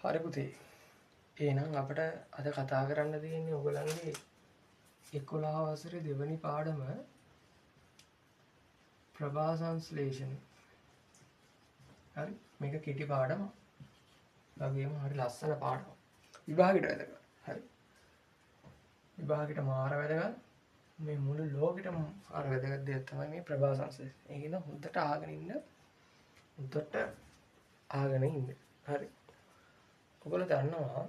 හරි පුතේ. එහෙනම් අපිට අද කතා කරන්න තියෙන්නේ ඔයගලන්ගේ 11 වසරේ දෙවෙනි පාඩම ප්‍රභා සංශ්ලේෂණය. හරි. මේක කෙටි පාඩමක්. වගේම හරි ලස්සන පාඩමක්. විභාගෙට වැදගත්. හරි. විභාගෙට මාර වැදගත්. මේ මුළු ලෝකෙටම මාර වැදගත් දෙයක් තමයි මේ ප්‍රභා සංශ්ලේෂණය. ඒක නිසා හොඳට අහගෙන ඉන්න. හොඳට අහගෙන ඉන්න. හරි. ඔයගොල්ලෝ දන්නවා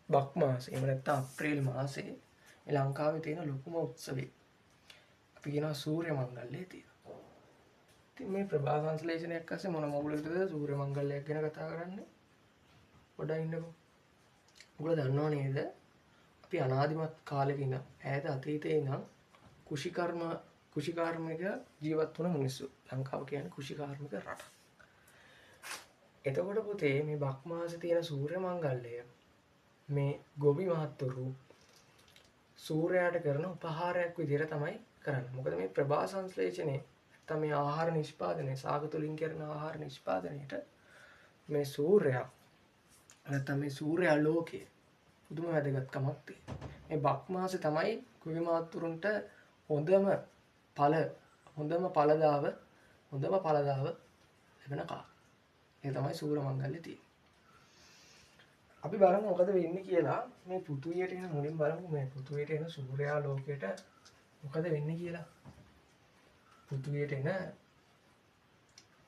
බක් මාසේ එහෙම නැත්නම් අප්‍රේල් මාසේ මේ ලංකාවේ තියෙන ලොකුම උත්සවය අපි කියනවා සූර්ය මංගල්‍යය තියෙනවා. ඉතින් මේ ප්‍රභා සංශ්ලේෂණයක් ඇස්සේ මොන මොගුලකටද සූර්ය මංගල්‍යයක් ගැන කතා කරන්නේ? පොඩ්ඩක් ඉන්නකෝ. ඔයගොල්ලෝ දන්නව නේද? අපි අනාදිමත් කාලෙක ඉඳන් ඈත අතීතේ ඉඳන් කුෂිකාර්මික ජීවත් වුණ මිනිස්සු. ලංකාව කියන්නේ කුෂිකාර්මික රටක්. එතකොට පුතේ මේ බක් මාසේ තියෙන සූර්ය මංගල්‍යය මේ ගොවි මහත්තුරු සූර්යයාට කරන උපහාරයක් විදිහට තමයි කරන්නේ. මොකද මේ ප්‍රභා සංශ්ලේෂණේ නැත්නම් මේ ආහාර නිෂ්පාදනය සාග තුලින් කරන ආහාර නිෂ්පාදනයේට මේ සූර්යයා නැත්නම් මේ සූර්යාලෝකය පුදුම වැදගත්කමක් තියෙනවා. මේ බක් මාසේ තමයි ගොවි මහත්තුරුන්ට හොඳම ඵලදාව ලැබෙන කාලය. ඒ තමයි සූර්ය මංගල්‍ය තියෙන්නේ. අපි බලමු මොකද වෙන්නේ කියලා. මේ පෘථුවියට එන මුලින් බලමු මේ පෘථුවියට එන සූර්යාලෝකයට මොකද වෙන්නේ කියලා. පෘථුවියට එන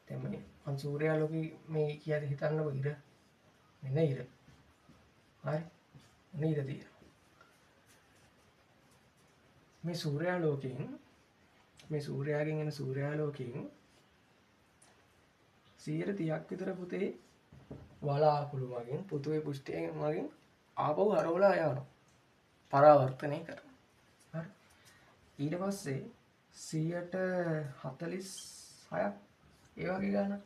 දැන් මේ සූර්යාලෝකي මේ කියද හිතන්නකො ඉර මෙන්න ඉර. හරි. මෙන්න ඉර තියෙනවා. මේ සූර්යාලෝකයෙන් මේ සූර්යාගෙන් එන සූර්යාලෝකයෙන් 30ක් විතර පුතේ වලාකුළු මගින් පෘථුවේ පෘෂ්ඨයෙන් මගින් ආපහු හරවලා යනවා. පරාවර්තනය කරනවා. හරි. ඊට පස්සේ 146ක් ඒ වගේ ගන්න.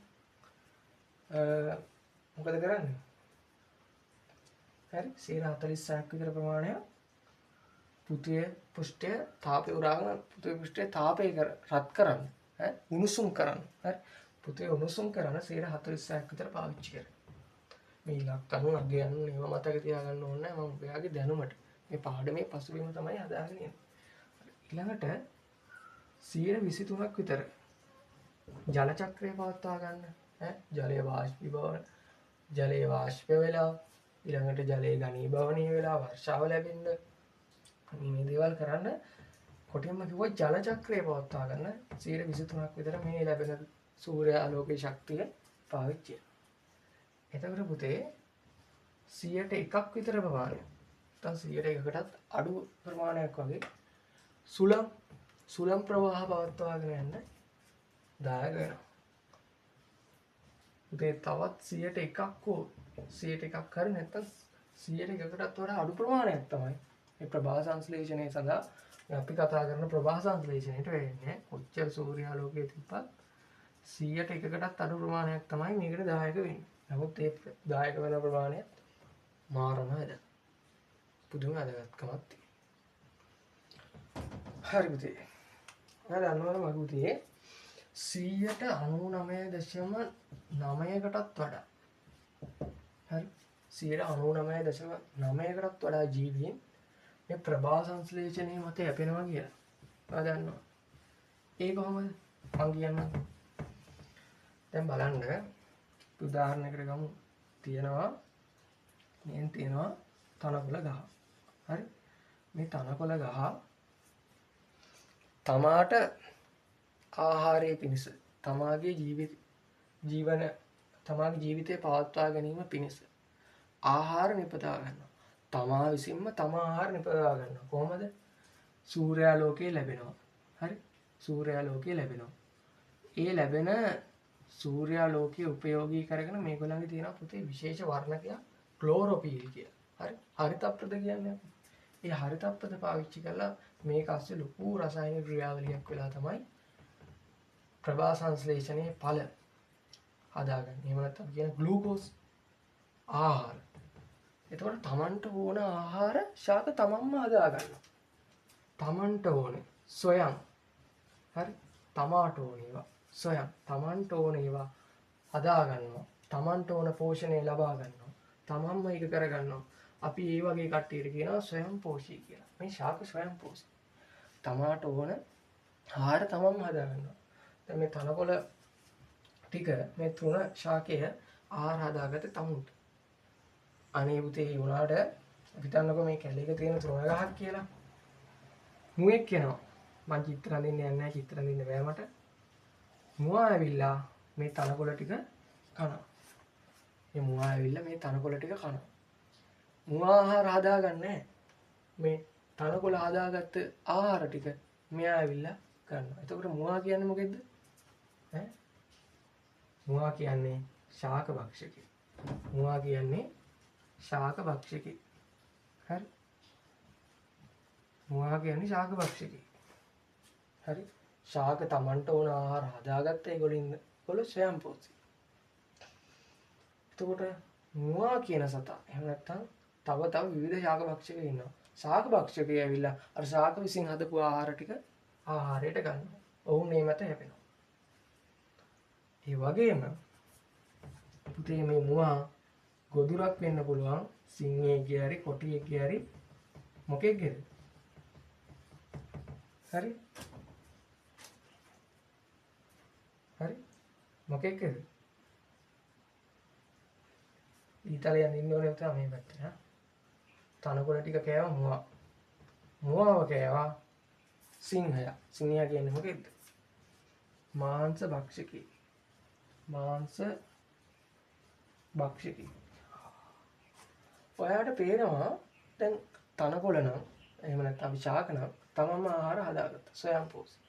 මොකද කරන්නේ? හරි 146ක් විතර ප්‍රමාණය පෘථුවේ පෘෂ්ඨය තාපය උරාගෙන පෘථුවේ පෘෂ්ඨය තාපය රත් කරන්න. උණුසුම් කරන්න. හරි. පෘථුවේ උණුසුම් කරන 146ක් විතර පාවිච්චි කරනවා. මේ ඉලක්කම් අගයන් ඒවා මතක තියාගන්න ඕනේ නැහැ. මම ඔයාගේ දැනුමට මේ පාඩමේ පසුබිම තමයි හදාගෙන ඉන්නේ. ඊළඟට 123ක් විතර ජල චක්‍රය පවත්වා ගන්න. ජලයේ වාෂ්පීභවන ජලයේ වාෂ්ප වෙලා ඊළඟට ජලයේ ඝනීභවනීය වෙලා වර්ෂාව ලැබෙන්න මේ දේවල් කරන්න කොටින්ම කිව්වොත් ජල චක්‍රය පවත්වා ගන්න 123ක් විතර මේ ලැබෙන සූර්යාලෝකයේ ශක්තිය පාවිච්චි කරනවා. එතකොට පුතේ 101ක් විතර ප්‍රමාණය නැත්නම් 101කටත් අඩු ප්‍රමාණයක් වගේ සුළං ප්‍රවාහ පවත්වාගෙන යන්න දායක වෙනවා. පුතේ තවත් 101ක් හෝ 101ක් හරි නැත්නම් 101කටත් වඩා අඩු ප්‍රමාණයක් තමයි මේ ප්‍රභා සංශ්ලේෂණය සඳහා අපි කතා කරන ප්‍රභා සංශ්ලේෂණයට වෙන්නේ. කොච්චර සූර්යාලෝකයේ තිබ්බත් 101කටත් අඩු ප්‍රමාණයක් තමයි මේකට දායක වෙන්නේ. නමුත් ඒ දායක වෙන ප්‍රමාණය මාරම වැදගත්. පුදුම වැදගත්කමක් තියෙනවා. හරි පුතේ. හරි අන්නවල මගේ පුතේ 99.9කටත් වඩා හරි 99.9කටත් වඩා ජීවීන් මේ ප්‍රභා සංශ්ලේෂණයේ මත යැපෙනවා කියලා. ඔයා දන්නවා. ඒ කොහොමද? මම කියන්නම්. දැන් බලන්න උදාහරණයකට ගමු. තියෙනවා තනකොළ ගහ. හරි. මේ තනකොළ ගහ තමාට ආහාරයේ පිණිස තමාගේ ජීවිතය පවත්වා ගැනීම පිණිස ආහාර නිපදවා ගන්නවා. තමා විසින්ම තමා ආහාර නිපදවා ගන්නවා. කොහොමද? සූර්යාලෝකය ලැබෙනවා. හරි. සූර්යාලෝකය ලැබෙනවා. ඒ ලැබෙන සූර්යාලෝකයේ උපයෝගී කරගෙන මේගොල්ලන්ගේ තියෙන පුතේ විශේෂ වර්ණකයක් ක්ලෝරොපීල් කියලා. හරි. හරිතප්‍රද කියන්නේ. ඒ හරිතප්‍රද පාවිච්චි කරලා මේක ASCII ලොකු රසායනික ක්‍රියාවලියක් වෙලා තමයි ප්‍රභා සංශ්ලේෂණයේ ඵල හදාගන්නේ. එහෙම නැත්නම් කියන ග්ලූකෝස් ආහාර. එතකොට තමන්ට ඕන ආහාර ශාක තමන්ම හදා ගන්නවා. තමන්ට ඕනේ සොයන්. හරි. තමාට ඕන ඒවා සොයන් තමන්ට ඕන ඒවා හදා ගන්නවා. තමන්ට ඕන පෝෂණය ලබා ගන්නවා. තමන්ම ඒක කරගන්නවා. අපි ඒ වගේ කට්ටියට කියනවා ස්වයං පෝෂී කියලා. මේ ශාක ස්වයං පෝෂී. තමාට ඕන ආහාර තමන්ම හදා ගන්නවා. දැන් මේ තනකොළ ටික මේ තුන ශාකය ආහාර හදාගත්ත තමුන්ට. අනේ පුතේ උනාට හිතන්නකෝ මේ කැලේක තියෙන තෘණ ගහක් කියලා. මුවෙක් කියනවා මං චිත්‍ර අඳින්න යන්නේ නැහැ චිත්‍ර අඳින්න බෑ මට. මුවා ඇවිල්ලා මේ තනකොළ ටික කනවා. මේ මුවා ඇවිල්ලා මේ තනකොළ ටික කනවා. මුවා ආහාර හදාගන්නේ මේ තනකොළ හදාගත්ත ආහාර ටික මෙයා ඇවිල්ලා ගන්නවා. එතකොට මුවා කියන්නේ මොකෙද්ද? ඈ මුවා කියන්නේ ශාක භක්ෂකේ. මුවා කියන්නේ ශාක භක්ෂකේ. හරි. මුවා කියන්නේ ශාක භක්ෂකේ. හරි. ශාක තමන්ට ඕන ආහාර හදාගත්ත ඒගොල්ලෝ ස්වයං පෝෂී. එතකොට මුවා කියන සතා එහෙම නැත්නම් තව විවිධ ශාක භක්ෂකයෝ ඉන්නවා. ශාක භක්ෂකයෝ ඇවිල්ලා අර ශාක විසින් හදපු ආහාර ටික ආහාරයට ගන්නවා. ඔවුන් මේ මත හැපෙනවා. ඒ වගේම පුතේ මේ මුවා ගොදුරක් වෙන්න පුළුවන් සිංහයෙක්ගේ හරි කොටියෙක්ගේ හරි මොකෙක්ගේද? හරි? හරි? මොකෙක්ගේද? ඊතලයන් ඉන්න ඕනේ පුතා මේ පැත්තේ ඈ. තනකොළ ටික කෑවා මුවා. මුවාව කෑවා සිංහයා. සිංහයා කියන්නේ මොකෙද්ද? මාංශ භක්ෂකී. මාංශ භක්ෂකී. ඔයාට පේනවා දැන් තනකොළ නම් එහෙම නැත්නම් අපි ශාක නම් තමන්ම ආහාර හදාගත්තා ස්වයං පෝෂී.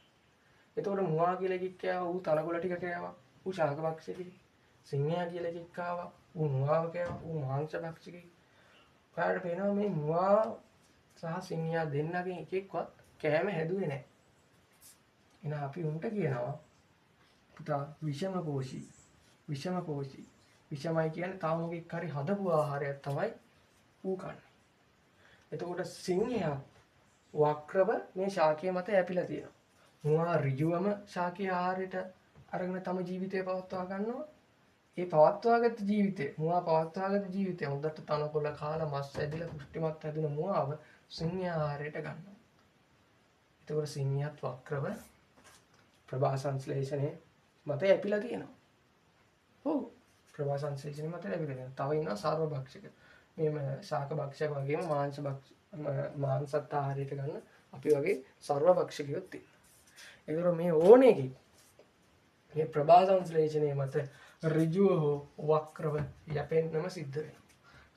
එතකොට මුවා කියලා එකෙක් කෑවා ඌ තනකොළ ටික කෑවා ඌ ශාක භක්ෂකී. සිංහයා කියලා එකෙක් ආවා ඌ මුවාව කෑවා ඌ මාංශ භක්ෂකී. ඔයාට පේනවා මේ මුවා සහ සිංහයා දෙන්නගෙන් එකෙක්වත් කෑම හැදුවේ නැහැ. එහෙනම් අපි උන්ට කියනවා පුතා විෂම පෝෂී. විෂම පෝෂී. විෂමයි කියන්නේ තව මොකෙක් හරි හදපු ආහාරයක් තමයි ඌ කන්නේ. එතකොට සිංහයා වක්‍රව මේ ශාකයේ මත යැපිලා තියෙනවා. මුවා ඍජුවම ශාකයේ ආහාරයට අරගෙන තම ජීවිතය පවත්වා ගන්නවා. ඒ පවත්වාගත් ජීවිතේ මුවා පවත්වාගත් ජීවිතය හොඳට තනකොළ කාලා මස් ඇදිලා පුෂ්ටිමත් හැදුන මුවාව සිංහයා ආහාරයට ගන්නවා. එතකොට සිංහයාත් වක්‍රව ප්‍රභා සංශ්ලේෂණයේ මත යැපිලා තියෙනවා. ඔව් ප්‍රභා සංශ්ලේෂණයේ මත යැපිලා තියෙනවා. තව ඉන්නවා සර්ව භක්ෂක. මේ ශාක භක්ෂක වගේම මාංශත් ආහාරයට ගන්න අපි වගේ සර්ව භක්ෂකයොත් තියෙනවා. ඒතර මේ ඕනේකි මේ ප්‍රභා සංශ්ලේෂණයේ මත ඍජුව හෝ වක්‍රව යැපෙන්නම සිද්ධ වෙනවා.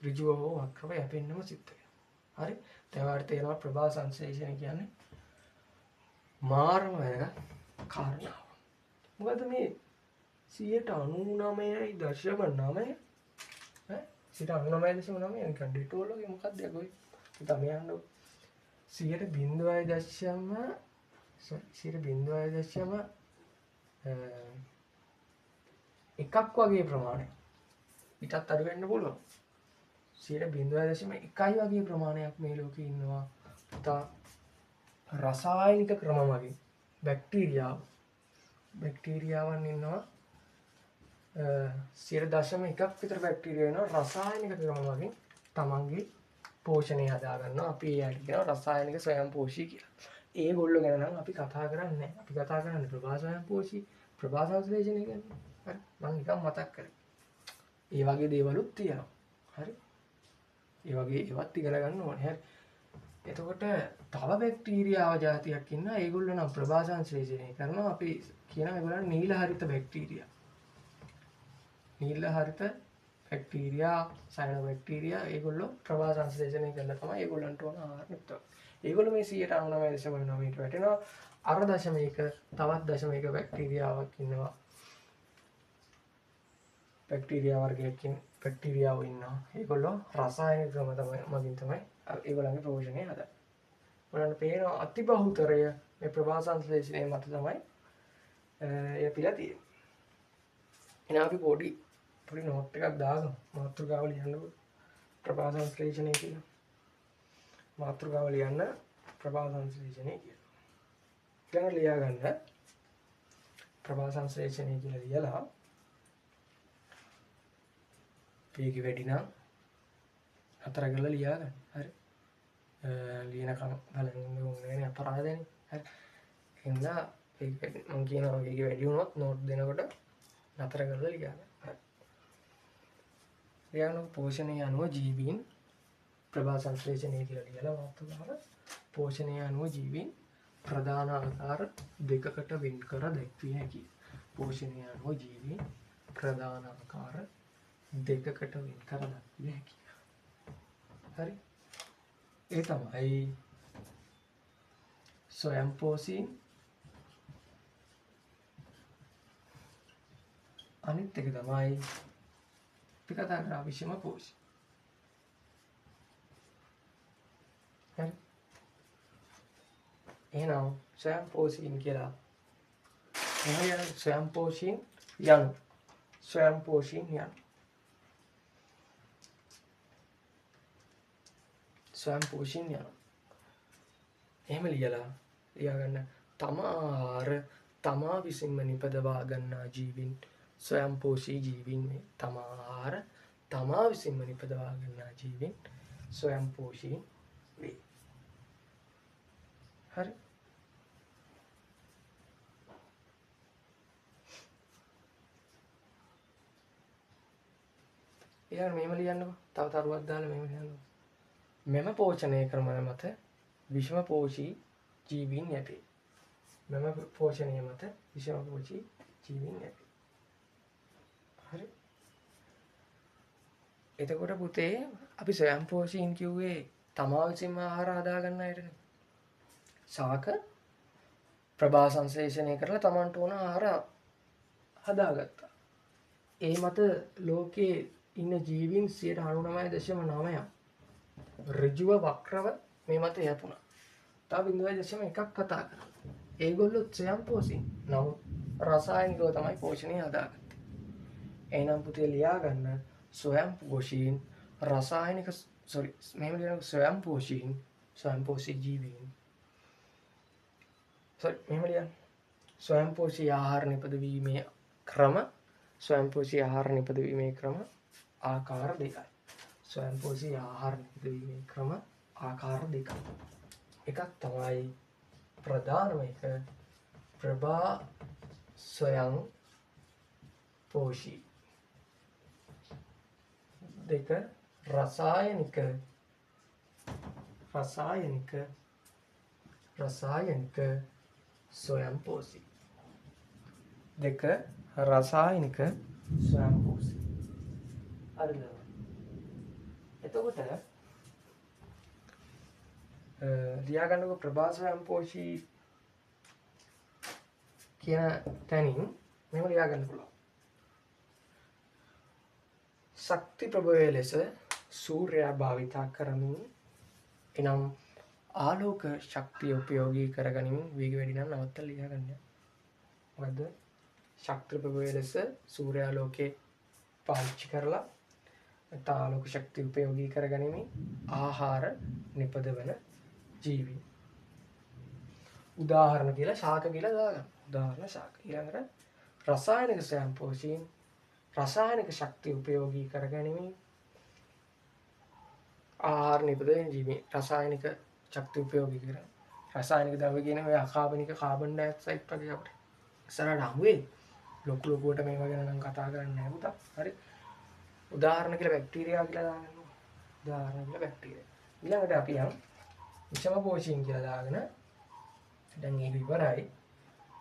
ඍජුව හෝ වක්‍රව යැපෙන්නම සිද්ධ වෙනවා. හරි? තේවාට තේරෙනවා ප්‍රභා සංශ්ලේෂණය කියන්නේ මාර්ම කාරණාව. මොකද මේ 99.9 ඈ 99.9 නිකන් ඩිටෝල් වගේ මොකක්ද යකෝ තමයි යන්නේ 0.0 එකක් වගේ ප්‍රමාණයක් ඊටත් අඩු වෙන්න පුළුවන් 0.1 වගේ ප්‍රමාණයක් මේ ලෝකේ ඉන්නවා පුතා රසායනික ක්‍රම වගේ බැක්ටීරියාවන් ඉන්නවා 0.1ක් විතර බැක්ටීරියා ඉන්නවා රසායනික ක්‍රම වගේ තමන්ගේ පෝෂණය හදා ගන්නවා අපි ඒකට කියනවා රසායනික ස්වයං පෝෂී කියලා. ඒගොල්ලෝ ගැන නම් අපි කතා කරන්නේ නැහැ. අපි කතා කරන්නේ ප්‍රභා ස්වයං පෝෂී ප්‍රභා සංශ්ලේෂණය ගැන. හරි මම නිකන් මතක් කරේ. ඒ වගේ දේවලුත් තියෙනවා. හරි. ඒ වගේ ඒවත් ඉගෙන ගන්න ඕනේ. හරි. එතකොට තව බැක්ටීරියාව జాතියක් ඉන්නවා. ඒගොල්ලෝ නම් ප්‍රභා සංශ්ලේෂණය කරනවා. අපි කියනවා ඒගොල්ලන් නීල හරිත බැක්ටීරියා. නීල හරිත බැක්ටීරියා, සයනෝ බැක්ටීරියා ඒගොල්ලෝ ප්‍රභා සංශ්ලේෂණය කරලා තමයි ඒගොල්ලන්ට ඕන ආහාර නිපදවන්නේ. ඒගොල්ලෝ මේ 99.9ට වැටෙනවා. අර දශමයක තවත් දශමයක බැක්ටීරියාවක් ඉන්නවා. බැක්ටීරියා වර්ගයකින් බැක්ටීරියාව ඉන්නවා. ඒගොල්ලෝ රසායනික ක්‍රම මගින් තමයි ඒගොල්ලන්ගේ පෝෂණය හදන්නේ. ඔයාලට පේනවා අතිබහුතරය මේ ප්‍රභා සංශ්ලේෂණය මත තමයි යපිලා තියෙන්නේ. එහෙනම් අපි පොඩි නෝට් එකක් දාගමු. මාතෘකාව ලියන්න ප්‍රභා සංශ්ලේෂණය කියලා. මාතෘකාව ලියන්න ප්‍රභා සංශ්ලේෂණය කියලා. ඊළඟ ලියා ගන්න ප්‍රභා සංශ්ලේෂණය කියලා ලියලා වේගය වැඩි නම් නතර කරලා ලියා ගන්න. හරි. ලියනකම් බලන්න ඕනේ නේ අපරාධනේ. හරි. එහෙනම් මම කියනවා වේගය වැඩි වුණොත් නෝට් දෙනකොට නතර කරලා ලියා ගන්න. හරි. ලියන පෝෂණය අනුව ජීවීන් ප්‍රභා සංශ්ලේෂණය කියලා ලියලා මාතෘකාව පෝෂණය අනුව ජීවීන් ප්‍රධාන ආකාර දෙකකට වෙන් කර දැක්විය හැකියි. පෝෂණය අනුව ජීවීන් ප්‍රධාන ආකාර දෙකකට වෙන් කර දැක්විය හැකියි. හරි. ඒ තමයි ස්වයංපෝෂීන් අනිත් එක තමයි අපි කතා කරා විෂමපෝෂී. හරි. එහෙනම් ස්වයංපෝෂීන් කියලා එහෙනම් ස්වයංපෝෂීන් යනු ස්වයංපෝෂීන් යනු ස්වයංපෝෂීන් යනු එහෙම ලියා ගන්න ආහාර තමා විසින්ම නිපදවා ගන්නා ජීවීන් ස්වයංපෝෂී ජීවීන් මේ ආහාර තමා විසින්ම නිපදවා ගන්නා ජීවීන් ස්වයංපෝෂී වේ. හරි. ඊළඟ මෙහෙම ලියන්නකෝ. තව තරුවක් දාලා මෙහෙම ලියන්නකෝ. මෙම පෝෂණය ක්‍රම මත විෂමපෝෂී ජීවීන් යැපේ. මෙම පෝෂණය මත විෂමපෝෂී ජීවීන් යැපේ. හරි. එතකොට පුතේ අපි ස්වයංපෝෂීන් කිව්වේ තමා විසින්ම ආහාර හදා ගන්න අයටනේ. ශාක ප්‍රභා සංශ්ලේෂණය කරලා තමන්ට ඕන ආහාර හදාගත්තා. ඒ මත ලෝකයේ ඉන්න ජීවීන් 99.9% ඍජුව වක්‍රව මේ මත යැපුණා. තව 0.1ක් කතා කරා. ඒගොල්ලෝ ස්වයංපෝෂී. නමුත් රසායනිකව තමයි පෝෂණය හදාගත්තේ. එහෙනම් පුතේ ලියා ගන්න ස්වයංපෝෂීන් රසායනික මෙහෙම ලියන ස්වයංපෝෂී ජීවීන් මෙහෙම ලියන්න. ස්වයංපෝෂී ආහාර නිපදවීමේ ක්‍රම ස්වයංපෝෂී ආහාර නිපදවීමේ ක්‍රම ආකාර දෙකයි. ස්වයංපෝෂී ආහාර නිපදවීමේ ක්‍රම ආකාර දෙකයි. එකක් තමයි ප්‍රධානම එක ප්‍රභා ස්වයංපෝෂී. දෙක රසායනික ස්වයංපෝෂී. දෙක රසායනික ස්වයංපෝෂී. හරිද? එතකොට ලියා ගන්නකො ප්‍රභා ස්වයංපෝෂී කියන තැනින් මෙහෙම ලියා ගන්න පුළුවන්. ශක්ති ප්‍රභවය ලෙස සූර්යයා භාවිතා කරමින් එනම් ආලෝක ශක්තිය උපයෝගී කරගනිමින් වේග වැඩි නම් නවත්තලා ලියා ගන්න. මොකද්ද? ශක්ති ප්‍රභවය ලෙස සූර්යාලෝකයේ පාවිච්චි කරලා ආලෝක ශක්තිය උපයෝගී කරගනිමින් ආහාර නිපදවන ජීවීන්. උදාහරණ කියලා ශාක කියලා දාගන්න. උදාහරණ ශාක. ඊළඟට රසායනික ස්වයංපෝෂීන් රසායනික ශක්තිය උපයෝගී කරගනිමින් ආහාර නිපදවන ජීවීන්. රසායනික ශක්තිය උපයෝගී කරන රසායනික ද්‍රව්‍ය කියන ඔය අකාබනික කාබන් ඩයොක්සයිඩ් වගේ අපිට ඉස්සරහට හමු වෙයි. ලොකුවට මේවා ගැන නම් කතා කරන්නේ නැහැ පුතා. හරි. උදාහරණ කියලා බැක්ටීරියා කියලා දාගන්න. උදාහරණ කියලා බැක්ටීරියා. ඊළඟට අපි යම් විෂමපෝෂීන් කියලා දාගෙන දැන් මේක ඉවරයි.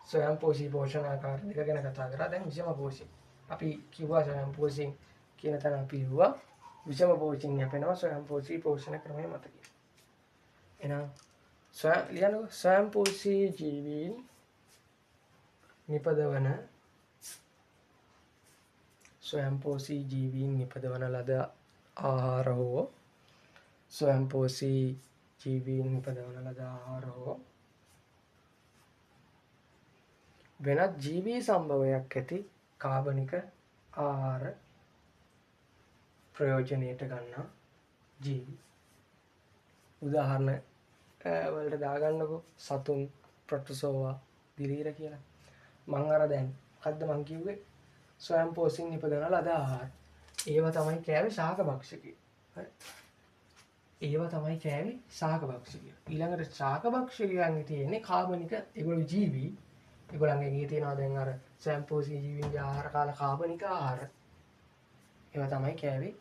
ස්වයංපෝෂී පෝෂණ ආකාර දෙක ගැන කතා කරා. දැන් විෂමපෝෂී. අපි කිව්වා ස්වයංපෝෂීන් කියන තැන අපි කිව්වා විෂමපෝෂීන් යැපෙනවා ස්වයංපෝෂී පෝෂණ ක්‍රමය මත කියලා. එහෙනම් ස්වයංපෝෂී ජීවීන් නිපදවන ලද ආහාර හෝ ස්වයංපෝෂී ජීවීන් නිපදවන ලද ආහාර හෝ වෙනත් ජීවී සම්භවයක් ඇති කාබනික ආහාර ප්‍රයෝජනයට ගන්නා ජීවි. උදාහරණ වලට දාගන්නකො සතුන් ප්‍රොටෝසෝවා දිලීර කියලා. මං අර දැන් මොකද්ද මං කිව්වේ ස්වයංපෝෂීන් නිපදවන ලද ආහාර. ඒවා තමයි කෑවේ ශාක භක්ෂකයෝ. හරි. ඒවා තමයි කෑවේ ශාක භක්ෂකයෝ. ඊළඟට ශාක භක්ෂකයන්ගේ තියෙන්නේ කාබනික ඒගොල්ලෝ ජීවි. ඒගොල්ලන්ගේ ගියේ තියෙනවා දැන් අර සැම්පෝසි ජීවීන්ගේ ආහාර කාලා කාබනික ආහාර. ඒවා තමයි කෑවේ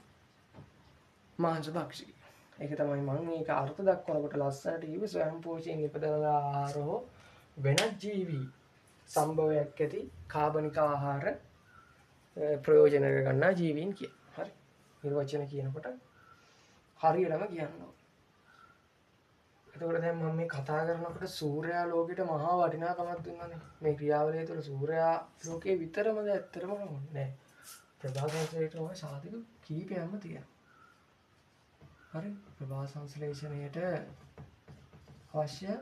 මාංශ භක්ෂකයෝ. ඒක තමයි මම මේක අර්ථ දක්වනකොට ලස්සනට කිව්වේ ස්වයංපෝෂයෙන් ඉපදන ආහාර හෝ වෙනත් ජීවි සම්භවයක් ඇති කාබනික ආහාර ප්‍රයෝජන ගන්නා ජීවීන් කිය. හරි. නිර්වචන කියනකොට හරියටම කියන්න ඕනේ. එතකොට දැන් මම මේ කතා කරනකොට සූර්යා ලෝකෙට මහා වටිනාකමක් දුන්නානේ. මේ ක්‍රියාවලිය තුළ සූර්යා ලෝකේ විතරමද ඇත්තටම නෑ. ප්‍රභා සංශ්ලේෂණයට ඔය සාධක කීපයක්ම තියෙනවා. හරි. ප්‍රභා සංශ්ලේෂණයට අවශ්‍ය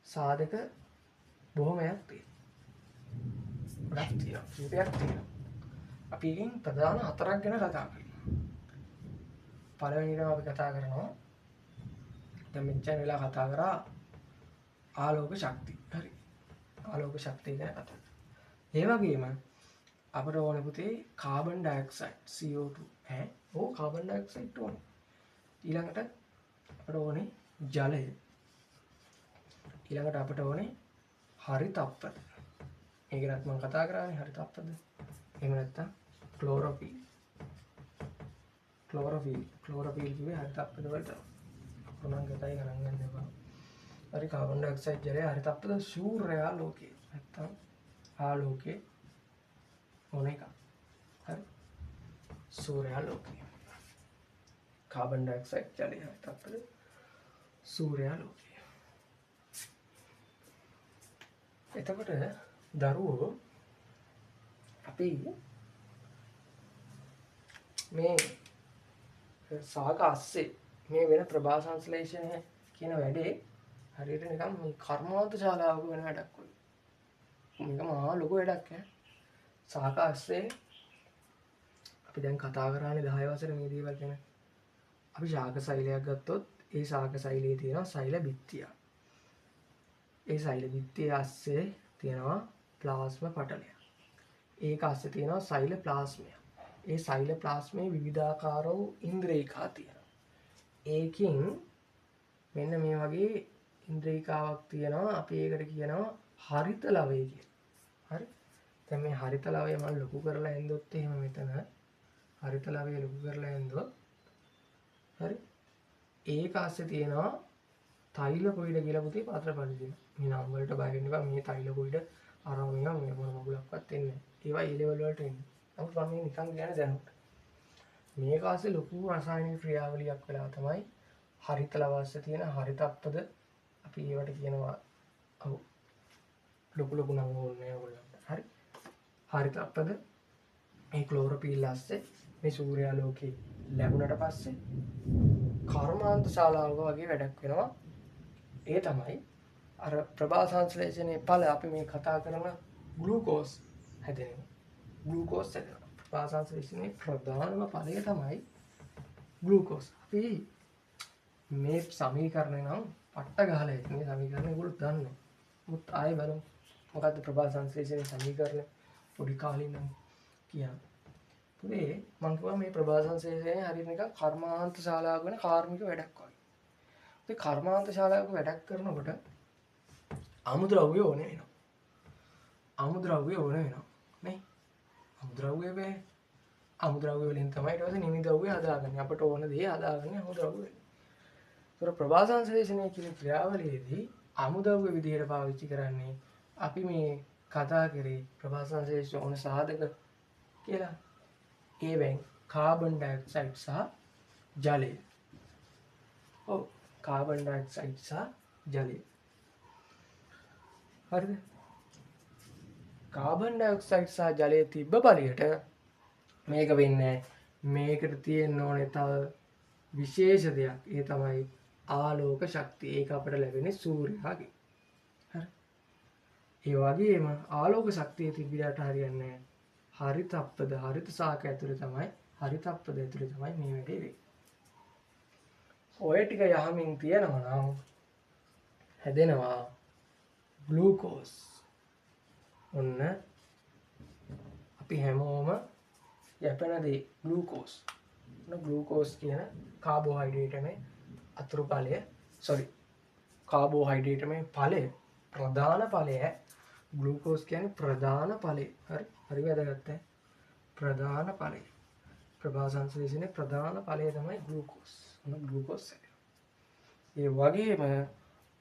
සාධක බොහොමයක් තියෙනවා. ගොඩක් තියෙනවා. කීපයක් තියෙනවා. අපි එකෙන් ප්‍රධාන 4ක් ගැන කතා කරමු. පළවෙනිදම අපි කතා කරනවා දැන් මෙච්චර වෙලා කතා කරා ආලෝක ශක්තිය. හරි. ආලෝක ශක්තිය ගැන කතා කරා. ඒ වගේම අපිට ඕනේ පුතේ කාබන් ඩයොක්සයිඩ් CO2 ඈ ඕ කාබන් ඩයොක්සයිඩ් ඕනේ. ඊළඟට අපිට ඕනේ ජලය. ඊළඟට අපිට ඕනේ හරිතප්පද. ඒක ගැනත් මම කතා කරානේ හරිතප්පද. එහෙම නැත්නම් ක්ලෝරොෆිල්. ක්ලෝරොෆිල් කිව්වේ හරිතප්පද වලට. කොනංගතයි ගණන් ගන්න එපා. හරි කාබන් ඩයොක්සයිඩ් ජලය හරිතප්පද සූර්යා ලෝකේ. නැත්නම් ආලෝකේ ඕන එක. හරි. සූර්යා ලෝකේ. කාබන් ඩයොක්සයිඩ් ජලය හරිතප්පද සූර්යා ලෝකේ. එතකොට දරුවෝ අපි මේ සාක අස්සේ මේ වෙන ප්‍රභා සංශ්ලේෂණය කියන වැඩේ හරියට නිකන් මේ කර්මාන්ත ශාලාවක වෙන වැඩක් වගේ. මේක මහා ලොකු වැඩක් ඈ. සාක අස්සේ අපි දැන් කතා කරානේ 10 වසරේ මේ දේවල් ගැන. අපි ශාක සෛලයක් ගත්තොත් ඒ ශාක සෛලයේ තියෙනවා සෛල බිත්තිය. ඒ සෛල බිත්තිය අස්සේ තියෙනවා ප්ලාස්ම පටලයක්. ඒක අස්සේ තියෙනවා සෛල ප්ලාස්මය. ඒ සෛල ප්ලාස්මයේ විවිධාකාර වූ ඉන්ද්‍රියකා තියෙනවා. ඒකින් මෙන්න මේ වගේ ඉන්ද්‍රියකාවක් තියෙනවා. අපි ඒකට කියනවා හරිත ලවය කියලා. හරි. දැන් මේ හරිත ලවය මම ලොකු කරලා එන්දොත් එහෙම මෙතන හරිත ලවය ලොකු කරලා එන්දොත් හරි. ඒක අස්සේ තියෙනවා තෛල කොයිඩ කියලා පුතේ පාත්‍ර පරිදින. මේ නම් වලට බය වෙන්න එපා. මේ තෛල කොයිඩ අරන් නිකන් මේ මොන මගුලක්වත් එන්නේ නැහැ. ඒවා ඒ ලෙවල් වලට එන්නේ. නමුත් මම මේ නිකන් කියන්නේ දැනුත්. මේක ASCII ලොකු රසායනික ක්‍රියාවලියක් වෙලා තමයි හරිත ලවස්සේ තියෙන හරිතප්පද අපි ඒවට කියනවා ඔව් ලොකු නම් ඕනේ ඔයගොල්ලන්ට. හරි. හරිතප්පද මේ ක්ලෝරොපිල් ASCII මේ සූර්යාලෝකේ ලැබුණට පස්සේ කර්මාන්ත ශාලාවක වගේ වැඩක් වෙනවා. ඒ තමයි අර ප්‍රභා සංශ්ලේෂණයේ ඵල අපි මේ කතා කරන ග්ලූකෝස් හැදෙනවා. ග්ලූකෝස් හැදෙනවා. ප්‍රභා සංශ්ලේෂණයේ ප්‍රධානම ඵලය තමයි ග්ලූකෝස්. අපි මේ සමීකරණය නම් පට්ට ගහලා ඉන්නේ. මේ සමීකරණය ඒගොල්ලෝ දන්නවා. මුත් ආයෙ බලමු. මොකද්ද ප්‍රභා සංශ්ලේෂණයේ සමීකරණය? පොඩි කාලේ නම් කියන්න. පුතේ මම කිව්වා මේ ප්‍රභා සංශ්ලේෂණය හරියට නිකන් කර්මාන්ත ශාලාවක වෙන කාර්මික වැඩක් වගේ. ඒ කර්මාන්ත ශාලාවක වැඩක් කරනකොට අමුද්‍රව්‍ය ඕනේ වෙනවා. අමුද්‍රව්‍ය ඕනේ වෙනවා. නේ? අමුද්‍රව්‍ය වේ. අමුද්‍රව්‍ය වලින් තමයි ඊට පස්සේ නිමි ද්‍රව්‍ය හදාගන්නේ. අපට ඕන දේ හදාගන්නේ අමුද්‍රව්‍ය වලින්. ඒතර ප්‍රභා සංශ්ලේෂණය කියන ක්‍රියාවලියේදී අමුද්‍රව්‍ය විදිහට පාවිච්චි කරන්නේ අපි මේ කතා කරේ ප්‍රභා සංශ්ලේෂණ ඕන සාධක කියලා. ඒවෙන් කාබන් ඩයොක්සයිඩ් සහ ජලය. ඔව් කාබන් ඩයොක්සයිඩ් සහ ජලය. හරිද? කාබන් ඩයොක්සයිඩ් සහ ජලය තිබ්බ පළියට මේක වෙන්නේ මේකට තියෙන්න ඕනේ තව විශේෂ දෙයක්. ඒ තමයි ආලෝක ශක්තිය. ඒක අපිට ලැබෙන්නේ සූර්යාගෙන්. හරි. ඒ වගේම ආලෝක ශක්තිය තිබිලාට හරියන්නේ නැහැ. හරිතප්පද හරිත ශාක ඇතුලේ තමයි හරිතප්පද ඇතුලේ තමයි මේ වැඩේ වෙන්නේ. ඔය ටික යහමින් තියනවා නම් හැදෙනවා ග්ලූකෝස්. ඔන්න අපි හැමෝම යැපෙන දේ ග්ලූකෝස්. ග්ලූකෝස් කියන කාබෝහයිඩ්‍රේට් අතුරු ඵලය කාබෝහයිඩ්‍රේට් ඵලය ප්‍රධාන ඵලය ග්ලූකෝස් කියන්නේ ප්‍රධාන ඵලය. හරි වැදගත්. ප්‍රධාන ඵලය. ප්‍රභා සංශ්ලේෂණයේ ප්‍රධාන ඵලය තමයි ග්ලූකෝස්. ග්ලූකෝස් ඒ වගේම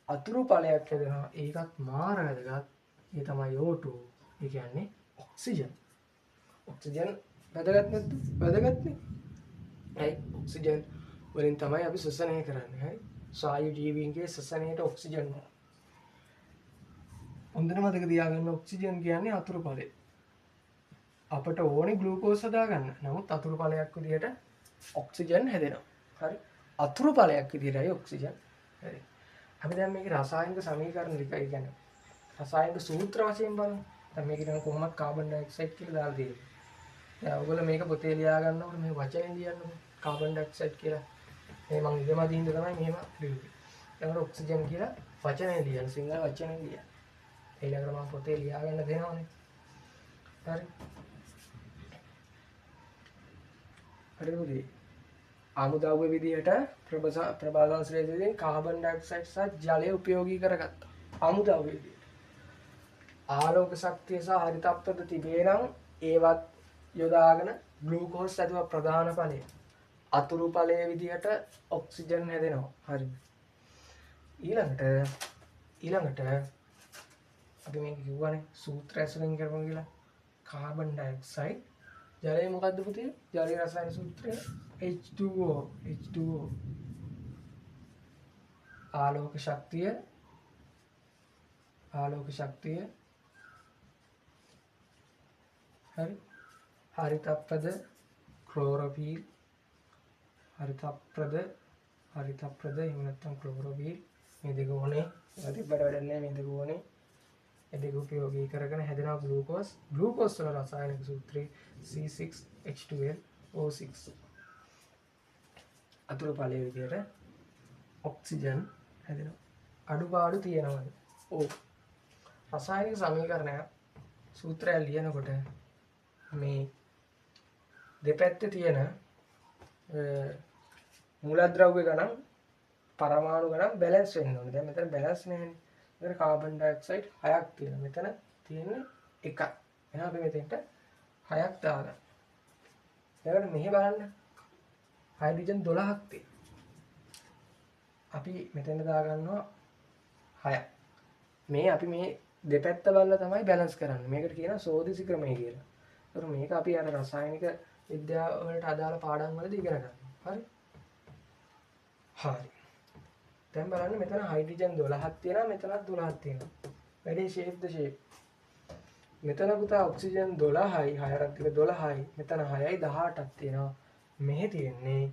අතුරු ඵලයක් හැදෙනවා. ඒකත් මාර වැදගත්. ඒ තමයි O2. ඒ කියන්නේ ඔක්සිජන්. ඔක්සිජන් වැදගත් නැද්ද? වැදගත්නේ. හරි ඔක්සිජන් වලින් තමයි අපි ශ්වසනය කරන්නේ. හරි සායු ජීවීන්ගේ ශ්වසනයට ඔක්සිජන් ඕන. හොඳට මතක තියාගන්න ඔක්සිජන් කියන්නේ අතුරු ඵලය. අපට ඕනේ ග්ලූකෝස් හදාගන්න. නමුත් අතුරු ඵලයක් විදිහට ඔක්සිජන් හැදෙනවා. හරි අතුරු ඵලයක් විදිහටයි ඔක්සිජන්. හරි අපි දැන් මේකේ රසායනික සමීකරණ ටික කියන්නේ රසායනික සූත්‍ර වශයෙන් බලමු. දැන් මේක නම් කොහොමද කාබන් ඩයොක්සයිඩ් කියලා දාලා තියෙන්නේ. දැන් ඔයගොල්ලෝ මේක පොතේ ලියා ගන්නකොට මේ වචනේ ලියන්නකො කාබන් ඩයොක්සයිඩ් කියලා. මේ මම ඉදම දින්න තමයි මෙහෙම ලියුවේ. ඊළඟට ඔක්සිජන් කියලා වචනේ ලියන්න සිංහල වචනේ ලියන්න. ඊළඟට මම පොතේ ලියා ගන්න දෙනවනේ. හරි. හරිද? අමුද්‍රව්‍ය විදිහට ප්‍රබලංශයෙන් කාබන් ඩයොක්සයිඩ් සහ ජලය උපයෝගී කරගත්තා. අමුද්‍රව්‍ය විදිහට. ආලෝක ශක්තිය සහ හරිතප්‍රද තිබේ නම් ඒවත් යොදාගෙන ග්ලූකෝස් ඇතුව ප්‍රධාන ඵලය. අතුරු ඵලයේ විදිහට ඔක්සිජන් හැදෙනවා. හරි. ඊළඟට අපි මේක කිව්වනේ සූත්‍රය ඇසුරින් කරමු කියලා. කාබන් ඩයොක්සයිඩ් ජලය මොකද්ද පුතේ? ජලයේ රසායන සූත්‍රය H2O. ආලෝක ශක්තිය හරි හරිතප්‍රද ක්ලෝරෝෆිල් හරිතප්‍රද එහෙම නැත්නම් ක්ලෝරෝෆිල් මේ දෙක ඕනේ. ඒවා තිබ්බට වැඩක් නැහැ. මේ දෙක ඕනේ. ඒ දෙක උපයෝගී කරගෙන හැදෙනවා ග්ලූකෝස්. ග්ලූකෝස් වල රසායනික සූත්‍රය C6H12O6. අතුරු ඵලයේ විදිහට ඔක්සිජන් හැදෙනවා. අඩුපාඩු තියෙනවා. රසායනික සමීකරණය සූත්‍රය ලියනකොට මේ දෙපැත්තේ තියෙන මූලද්‍රව්‍ය ගණන් පරමාණු ගණන් බැලන්ස් වෙන්න ඕනේ. දැන් මෙතන බැලන්ස් නැහැනේ. මෙතන කාබන් ඩයොක්සයිඩ් 6ක් තියෙනවා. මෙතන තියෙන්නේ 1ක්. එහෙනම් අපි මෙතෙන්ට 6ක් දාගන්න. ඊළඟට මෙහෙ බලන්න. හයිඩ්‍රජන් 12ක් තියෙනවා. අපි මෙතෙන්ට දාගන්නවා 6ක්. අපි මේ දෙපැත්ත බලලා තමයි බැලන්ස් කරන්නේ. මේකට කියනවා සෝදිසි ක්‍රමය කියලා. ඒතර මේක අපි අර රසායනික විද්‍යාව වලට අදාළ පාඩම් වලදී ඉගෙන ගන්නවා. හරි. දැන් බලන්න මෙතන හයිඩ්‍රජන් 12ක් තියෙනවා. මෙතනත් 12ක් තියෙනවා. වැඩි ෂේප්ද ෂේප්. මෙතන පුතා ඔක්සිජන් 12යි 6ක් තිබෙ 12යි. මෙතන 6යි 18ක් තියෙනවා. මෙහෙ තියෙන්නේ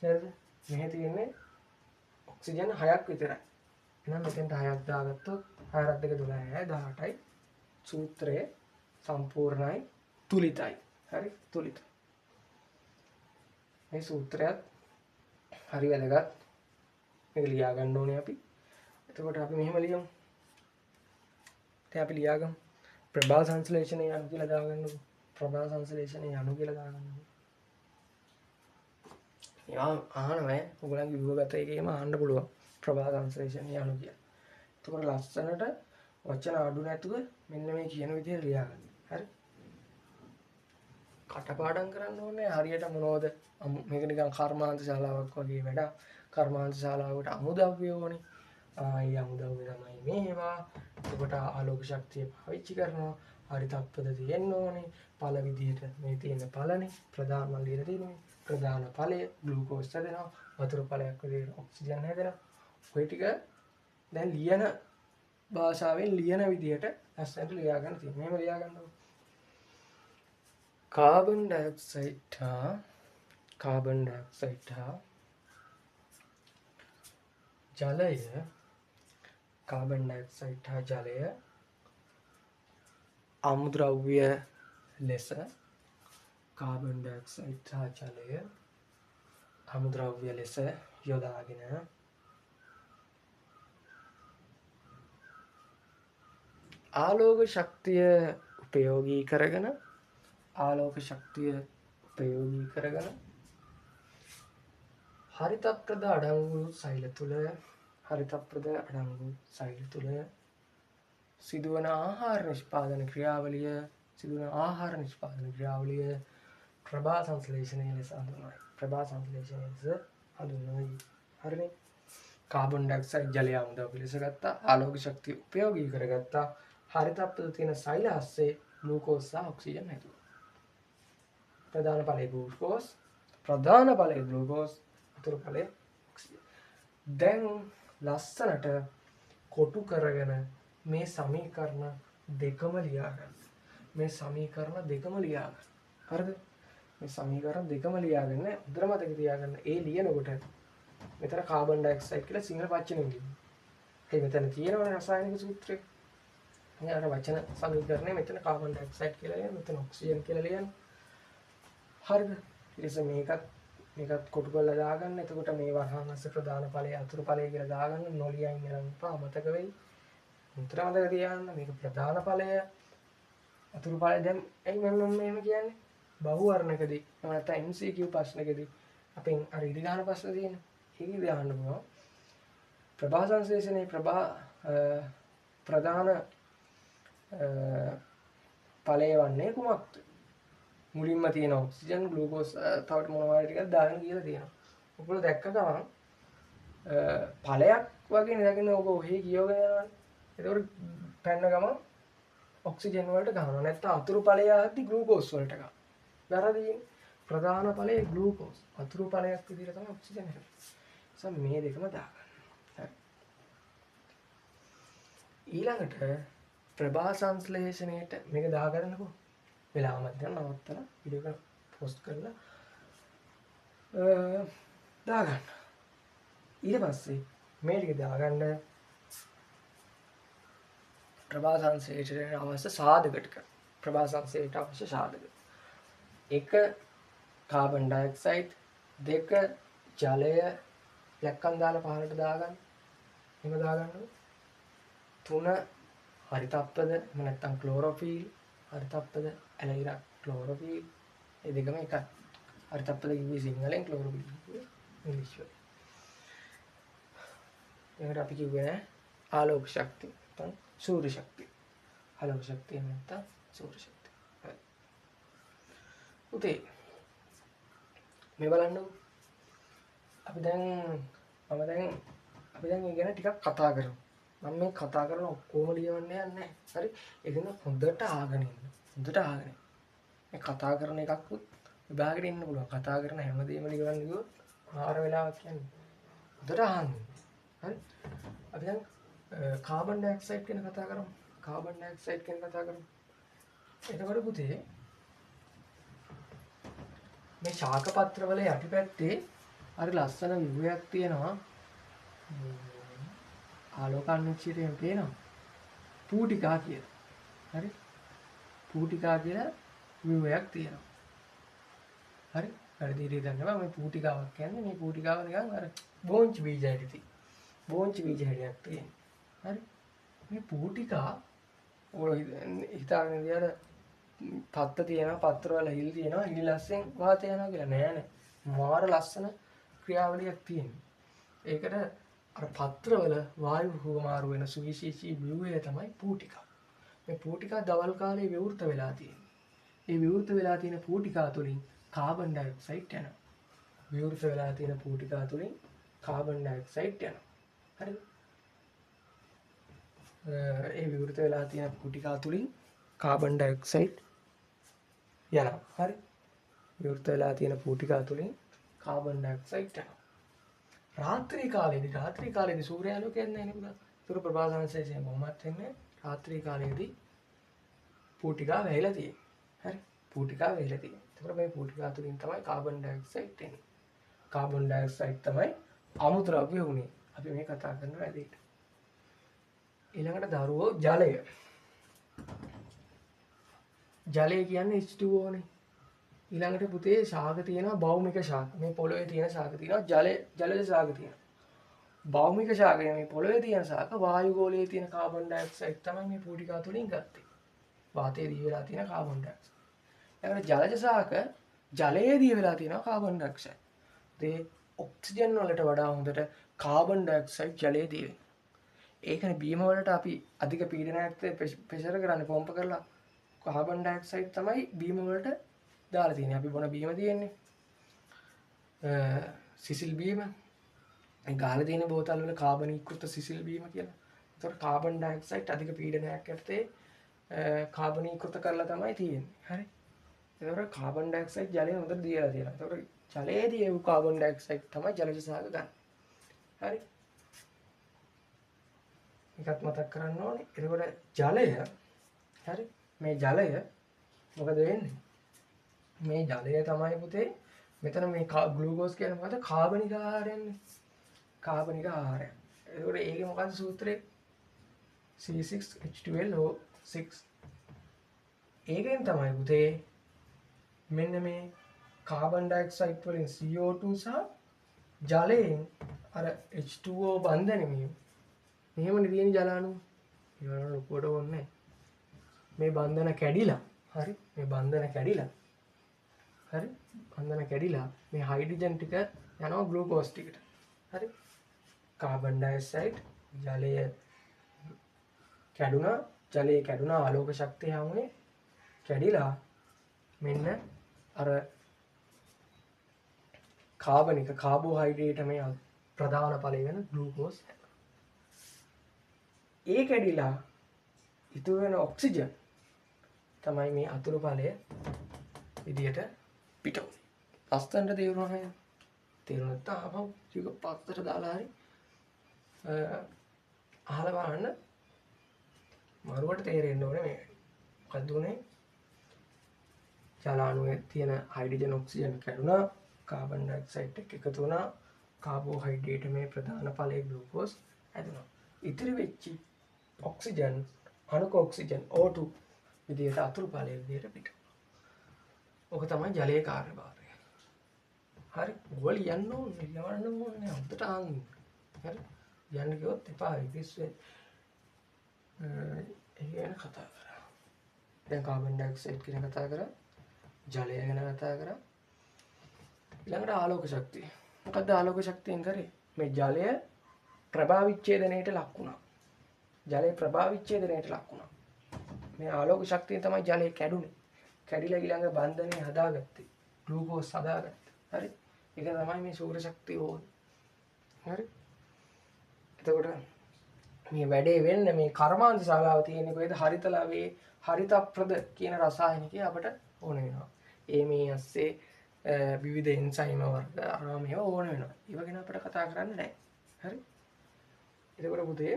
නේද? මෙහෙ තියෙන්නේ ඔක්සිජන් 6ක් විතරයි. එහෙනම් මෙතෙන්ට 6ක් දාගත්තොත් 6 2 12යි 18යි. සූත්‍රය සම්පූර්ණයි තුලිතයි. හරි තුලිතයි. මේ සූත්‍රයත් හරි වැදගත්. මේක ලියා ගන්න ඕනේ අපි. එතකොට අපි මෙහෙම ලියමු. දැන් අපි ලියාගමු. ප්‍රභා සංශ්ලේෂණය යනු කියලා දාගන්නකො. ප්‍රභා සංශ්ලේෂණය යනු කියලා දාගන්නකො. යා අහනවා ඔයගොල්ලන්ගේ විභවගත එකේම අහන්න පුළුවන්. ප්‍රභා සංශ්ලේෂණය යනු කියලා. එතකොට ලස්සනට වචන අඩු නැතුව මෙන්න මේ කියන විදිහට ලියා ගන්න. හරි? කටපාඩම් කරන්න ඕනේ හරියට මොනවද? මේක නිකන් කර්මාන්ත ශාලාවක් වගේ වැඩක්. කර්මාන්ත ශාලාවකට අමුද්‍රව්‍ය ඕනේ. ආයි අමුද්‍රව්‍ය තමයි මේවා. එතකොට ආලෝක ශක්තිය පාවිච්චි කරනවා. හරිතප්‍රද තියෙන්න ඕනේ. ඵල විදිහට මේ තියෙන ඵලනේ ප්‍රධාන මන් ලියලා තියෙන්නේ. ප්‍රධාන ඵලය ග්ලූකෝස් හැදෙනවා. වතුර ඵලයක් විදිහට ඔක්සිජන් හැදෙනවා. ඔය ටික දැන් ලියන භාෂාවෙන් ලියන විදිහට ලස්සනට ලියා ගන්න තියෙනවා. මෙහෙම ලියා ගන්නවා. කාබන් ඩයොක්සයිඩ් හා ජලය අමුද්‍රව්‍ය ලෙස යොදාගෙන ආලෝක ශක්තිය උපයෝගී කරගෙන ආලෝක ශක්තිය ප්‍රයෝගී කරගෙන හරිතප්‍රද අඩංගු සෛල තුළ සිදුවන ආහාර නිෂ්පාදන ක්‍රියාවලිය ප්‍රභා සංශ්ලේෂණය ලෙස හඳුන්වයි. හරිනේ. කාබන් ඩයොක්සයිඩ් ජලය අමුද්‍රව්‍ය ලෙස ගත්තා. ආලෝක ශක්තිය උපයෝගී කරගත්තා. හරිතප්‍රද තියෙන සෛල හස්සේ ග්ලූකෝස් සහ ඔක්සිජන් හැදුවා. ප්‍රධාන ඵලය ග්ලූකෝස්, අතුරු ඵලය ඔක්සිජන්. දැන් ලස්සනට කොටු කරගෙන මේ සමීකරණ දෙකම ලියා ගන්න. හරිද? මේ සමීකරණ දෙකම ලියාගන්න. උදේට මතක තියාගන්න. ඒ ලියනකොට මෙතන කාබන් ඩයොක්සයිඩ් කියලා සිංහල වචනෙන් ලියන්න. ඒ මෙතන තියෙනවනේ රසායනික සූත්‍රය. මේ අර වචන සමීකරණය මෙතන කාබන් ඩයොක්සයිඩ් කියලා ලියන්න. මෙතන ඔක්සිජන් කියලා ලියන්න. හරිද? ඊට පස්සේ මේකත් කොටු කරලා දාගන්න. එතකොට මේ වරහන් අස්සේ ප්‍රධාන ඵලය අතුරු ඵලය කියලා දාගන්න. නොලියන් යනවා මතක වෙයි. උතර මතක තියාගන්න. මේක ප්‍රධාන ඵලය අතුරු ඵලය. දැන් එයි මම මෙහෙම කියන්නේ බහු වර්ණකදී එහෙම නැත්නම් MCQ ප්‍රශ්නකදී අපෙන් අර ඉරිගාන ප්‍රශ්න තියෙනවා. ඒක දාන්න පුළුවන්. ප්‍රභා සංශ්ලේෂණයේ ප්‍රධාන ඵලය වන්නේ කුමක්ද? මුලින්ම තියෙන ඔක්සිජන්, ග්ලූකෝස් තවට මොනවා ටිකක් දාගෙන කියලා තියෙනවා. ඔයගොල්ලෝ දැක්ක ගමන් ඵලයක් වගේ නේදගෙන ඔබ ඔහේ කියවගෙන යනවා. ඒතකොට පැන්න ගමන් ඔක්සිජන් වලට ගන්නවා. නැත්නම් අතුරු ඵලය ආද්දි ග්ලූකෝස් වලට ගන්නවා. වැරදි. ප්‍රධාන ඵලය ග්ලූකෝස්, අතුරු ඵලයක් විදිහට තමයි ඔක්සිජන් හැදෙන්නේ. මේ දෙකම දාගන්න. හරි. ඊළඟට ප්‍රභා සංශ්ලේෂණයට මේක දාගන්නකෝ. වෙලාව මැදට නවත්තලා වීඩියෝ එක පෝස්ට් කරලා දාගන්න. ඊට පස්සේ මේ ටික දාගන්න ප්‍රභා සංශ්ලේෂණයට අවශ්‍ය සාධක ටික. ප්‍රභා සංශ්ලේෂණයට අවශ්‍ය සාධක. 1 කාබන් ඩයොක්සයිඩ්, 2 ජලය ලැක්කම් දාලා පහළට දාගන්න. එහෙම දාගන්න. 3 හරිතප්‍රද එහෙම නැත්නම් ක්ලෝරොෆිල්. හරිතප්‍රද ඇලයිරා ක්ලෝරොෆිල්. මේ දෙකම එකයි. හරිතප්‍රද කිව්වේ සිංහලෙන්, ක්ලෝරොෆිල් කිව්වේ ඉංග්‍රීසියෙන්. ඒකට අපි කිව්වේ ආලෝක ශක්තිය නැත්නම් සූර්ය ශක්තිය. ආලෝක ශක්තිය නැත්නම් සූර්ය ශක්තිය. හරි. උතේ මේ බලන්නකො. අපි දැන් මේ ගැන ටිකක් කතා කරමු. මම මේ කතා කරන ඔක්කොම ලියවන්න යන්නේ නැහැ. හරි. ඒක න හොඳට අහගෙන ඉන්න. මේ කතා කරන එකක්වත් විභාගෙට ඉන්න පුළුවන්. කතා කරන හැමදේම ලියවන්න ගියොත් ආර වෙලාවක් යන්නේ. හොඳට අහන්න. හරි. අපි දැන් කාබන් ඩයොක්සයිඩ් ගැන කතා කරමු. එතකොට පුතේ මේ ශාක පත්‍රවල යටිපැත්තේ හරි ලස්සන විවයක් තියෙනවා. ආලෝකාන්වික්ෂිතයෙන් පේනවා. පූටිකා කියලා. හරි. පූටිකා කියලා විවයක් තියෙනවා. හරි. වැඩි දිරි දන්නවා මේ පූටිකාවක් කියන්නේ මේ පූටිකාව නිකන් අර බෝංචි බීජ හැටි. බෝංචි බීජ හැඩයක් තියෙනවා. හරි. මේ පූටිකා ඔයගොල්ලෝ හිතාගෙන ඉඳලා පත්ත තියෙනවා, පත්‍රවල හිල් තියෙනවා, හිල් ලස්සෙන් වාතය යනවා කියලා නෑනේ. මාර ලස්සන ක්‍රියාවලියක් තියෙනවා. ඒකට අර පත්‍රවල වායු හුවමාරු වෙන සුවිශේෂී ව්‍යුහය තමයි පූටිකා. මේ පූටිකා දවල් කාලේ විවෘත වෙලා තියෙනවා. ඒ විවෘත වෙලා තියෙන පූටිකා තුලින් කාබන් ඩයොක්සයිඩ් යනවා. විවෘත වෙලා තියෙන පූටිකා තුලින් කාබන් ඩයොක්සයිඩ් යනවා. හරිද? ඒ විවෘත වෙලා තියෙන පූටිකා තුලින් කාබන් ඩයොක්සයිඩ් යනවා. හරි. විවෘත වෙලා තියෙන පූටිකා තුලින් කාබන් ඩයොක්සයිඩ් යනවා. රාත්‍රී කාලයේදී සූර්යාලෝකයක් නැහැ නේද? සූර්ය ප්‍රභා සංශ්ලේෂණය මොහොමත් වෙන්නේ රාත්‍රී කාලයේදී පූටිකා වැහිලා තියෙන්නේ. හරි. පූටිකා වැහිලා තියෙන්නේ. ඒතකොට මේ පූටිකා තුලින් තමයි කාබන් ඩයොක්සයිඩ් එන්නේ. කාබන් ඩයොක්සයිඩ් තමයි අමුද්‍රව්‍ය වුනේ. අපි මේ කතා කරන වැඩේට. ඊළඟට දරුවෝ ජලය. ජලය කියන්නේ H2O නේ. ඊළඟට පුතේ ශාක තියෙනවා, භෞමික ශාක. මේ පොළොවේ තියෙන ශාක තියෙනවා, ජලජ ශාක තියෙනවා. භෞමික ශාකය මේ පොළොවේ තියෙන ශාක, වායුගෝලයේ තියෙන කාබන් ඩයොක්සයිඩ් තමයි මේ පූටිකා තුලින් ගත්තේ. වාතයේ දී වෙලා තියෙන කාබන් ඩයොක්සයිඩ්. ඊළඟට ජලජ සාක ජලයේදී වෙලා තියෙනවා කාබන් ඩයොක්සයිඩ්. ඒ ඔක්සිජන් වලට වඩා හොඳට කාබන් ඩයොක්සයිඩ් ජලයේදී වෙනවා. ඒකනේ බීම වලට අපි අධික පීඩනයක් ප්‍රෙෂර් කරන්නේ පොම්ප කරලා කාබන් ඩයොක්සයිඩ් තමයි බීම වලට දාලා තියෙන්නේ. අපි බොන බීම තියෙන්නේ සිසිල් බීම. ඒ ගාලා තියෙන බෝතල් වල කාබනීකృత සිසිල් බීම කියලා. ඒතකොට කාබන් ඩයොක්සයිඩ් අධික පීඩනයක් යටතේ කාබනීකృత කරලා තමයි තියෙන්නේ. හරි. ඒතකොට කාබන් ඩයොක්සයිඩ් ජලය හොඳට දීලා තියෙනවා. ඒතකොට ජලයේදී ඒ කාබන් ඩයොක්සයිඩ් තමයි ජලජ සාග ගන්න. හරි. එකත් මතක් කරන්න ඕනේ. එතකොට ජලය හරි මේ ජලය මොකද වෙන්නේ? මේ ජලය තමයි පුතේ මෙතන මේ ග්ලූකෝස් කියන මොකද කාබනික ආහාරයන්නේ. කාබනික ආහාරය. එතකොට ඒකේ මොකද සූත්‍රය? C6H12O6. ඒකෙන් තමයි පුතේ මෙන්න මේ කාබන් ඩයොක්සයිඩ් වලින් CO2 සහ ජලයෙන් අර H2O බන්ධනෙ මෙහෙමනේ තියෙන ජල අණු. ඒවල ලොකුවට ඕනේ. මේ බන්ධන කැඩිලා හරි මේ බන්ධන කැඩිලා හරි බන්ධන කැඩිලා මේ හයිඩ්‍රජන් ටික යනවා ග්ලූකෝස් ටිකට. හරි කාබන් ඩයොක්සයිඩ් ජලය කැඩුනා ආලෝක ශක්තිය හැමුවේ කැඩිලා මෙන්න අර කාබනික කාබෝහයිඩ්‍රේට් මේ ප්‍රධාන ඵලය වෙන ග්ලූකෝස් ඒ කැඩිලා ඉතුරු වෙන ඔක්සිජන් තමයි මේ අතුරු ඵලය විදියට පිටවෙන්නේ. ලස්සනට තේරුණා නේද? තේරුණා නැත්නම් ආපහු ටික පස්සට දාලා හරි අහලා බලන්න මරුවට තේරෙන්න ඕනේ මේ මොකද්ද උනේ? ජල අණුවේ තියෙන හයිඩ්‍රජන් ඔක්සිජන් කැඩුනා, කාබන් ඩයොක්සයිඩ් එක්ක එකතු වුණා, කාබෝහයිඩ්‍රේට් මේ ප්‍රධාන ඵලයේ ග්ලූකෝස් හැදුණා. ඉතිරි වෙච්චි ඔක්සිජන් අණුක ඔක්සිජන් O2 විදියට අතුරු ඵලයේ විදියට පිට. ඔක තමයි ජලයේ කාර්යභාරය. හරි ඕගොල්ලෝ යන්න ඕනේ යවන්න ඕනේ හොඳට අහන්න. හරි යන්න කිව්වොත් එපා ඉතිස්සේ ඒ ගැන කතා කරා. දැන් කාබන් ඩයොක්සයිඩ් ගැන කතා කරා. ජලය ගැන කතා කරා. ඊළඟට ආලෝක ශක්තිය. මොකද්ද ආලෝක ශක්තියෙන් කරේ? මේ ජලය ප්‍රභා විච්ඡේදනයට ලක් වුණා. ජලය ප්‍රභා විච්ඡේදනයට ලක් වුණා. මේ ආලෝක ශක්තියෙන් තමයි ජලය කැඩුනේ. කැඩිලා ඊළඟ බන්ධනේ හදාගත්තේ. ග්ලූකෝස් හදාගත්තා. හරි. ඒක තමයි මේ සූර්ය ශක්තිය ඕනේ. හරි. එතකොට මේ වැඩේ වෙන්නේ මේ කර්මාන්ත ශාලාව තියෙන්නේ කොහෙද? හරිතලවේ හරිතප්‍රද කියන රසායනිකය අපට ඕන වෙනවා. ඒ මේ ඇස්සේ විවිධ එන්සයිම වර්ග අරාමය ඕන වෙනවා. ඒව ගැන අපිට කතා කරන්න නැහැ. හරි. එතකොට පුතේ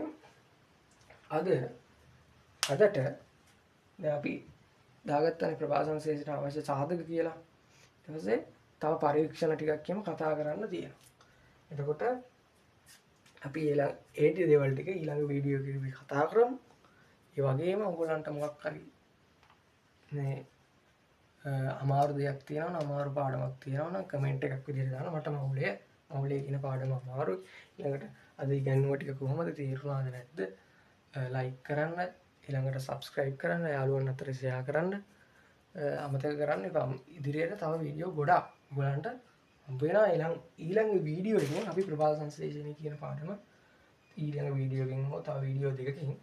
අදට දැන් අපි දාගත්තනේ ප්‍රභාසන ශේෂයට අවශ්‍ය සාධක කියලා. ඊට පස්සේ තව පරීක්ෂණ ටිකක් කියම කතා කරන්න තියෙනවා. එතකොට අපි ඒ දේවල් ටික ඊළඟ වීඩියෝ එකේදී කතා කරමු. ඒ වගේම ඔයගොල්ලන්ට මොකක් හරි මේ අමාරු දෙයක් තියෙනවා නම් අමාරු පාඩමක් තියෙනවා නම් කමෙන්ට් එකක් විදිහට දාන්න. මට මවුලේ කියන පාඩම අමාරුයි. ඊළඟට අද ඉගෙනුව ටික කොහොමද තේරුණාද නැද්ද? ලයික් කරන්න, ඊළඟට සබ්ස්ක්‍රයිබ් කරන්න, යාළුවන් අතර ෂෙයා කරන්න. අමතක කරන්න එපා. ඉදිරියට තව වීඩියෝ ගොඩක් ඔයගලන්ට හම්බ වෙනවා. ඊළඟ වීඩියෝ එකෙන් අපි ප්‍රභාව සංශ්ලේෂණය කියන පාඩම ඊළඟ වීඩියෝ එකකින් හෝ තව වීඩියෝ දෙකකින්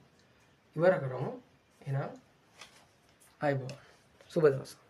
ඉවර කරමු. එහෙනම් අයබෝවන්. සුබ දවසක්.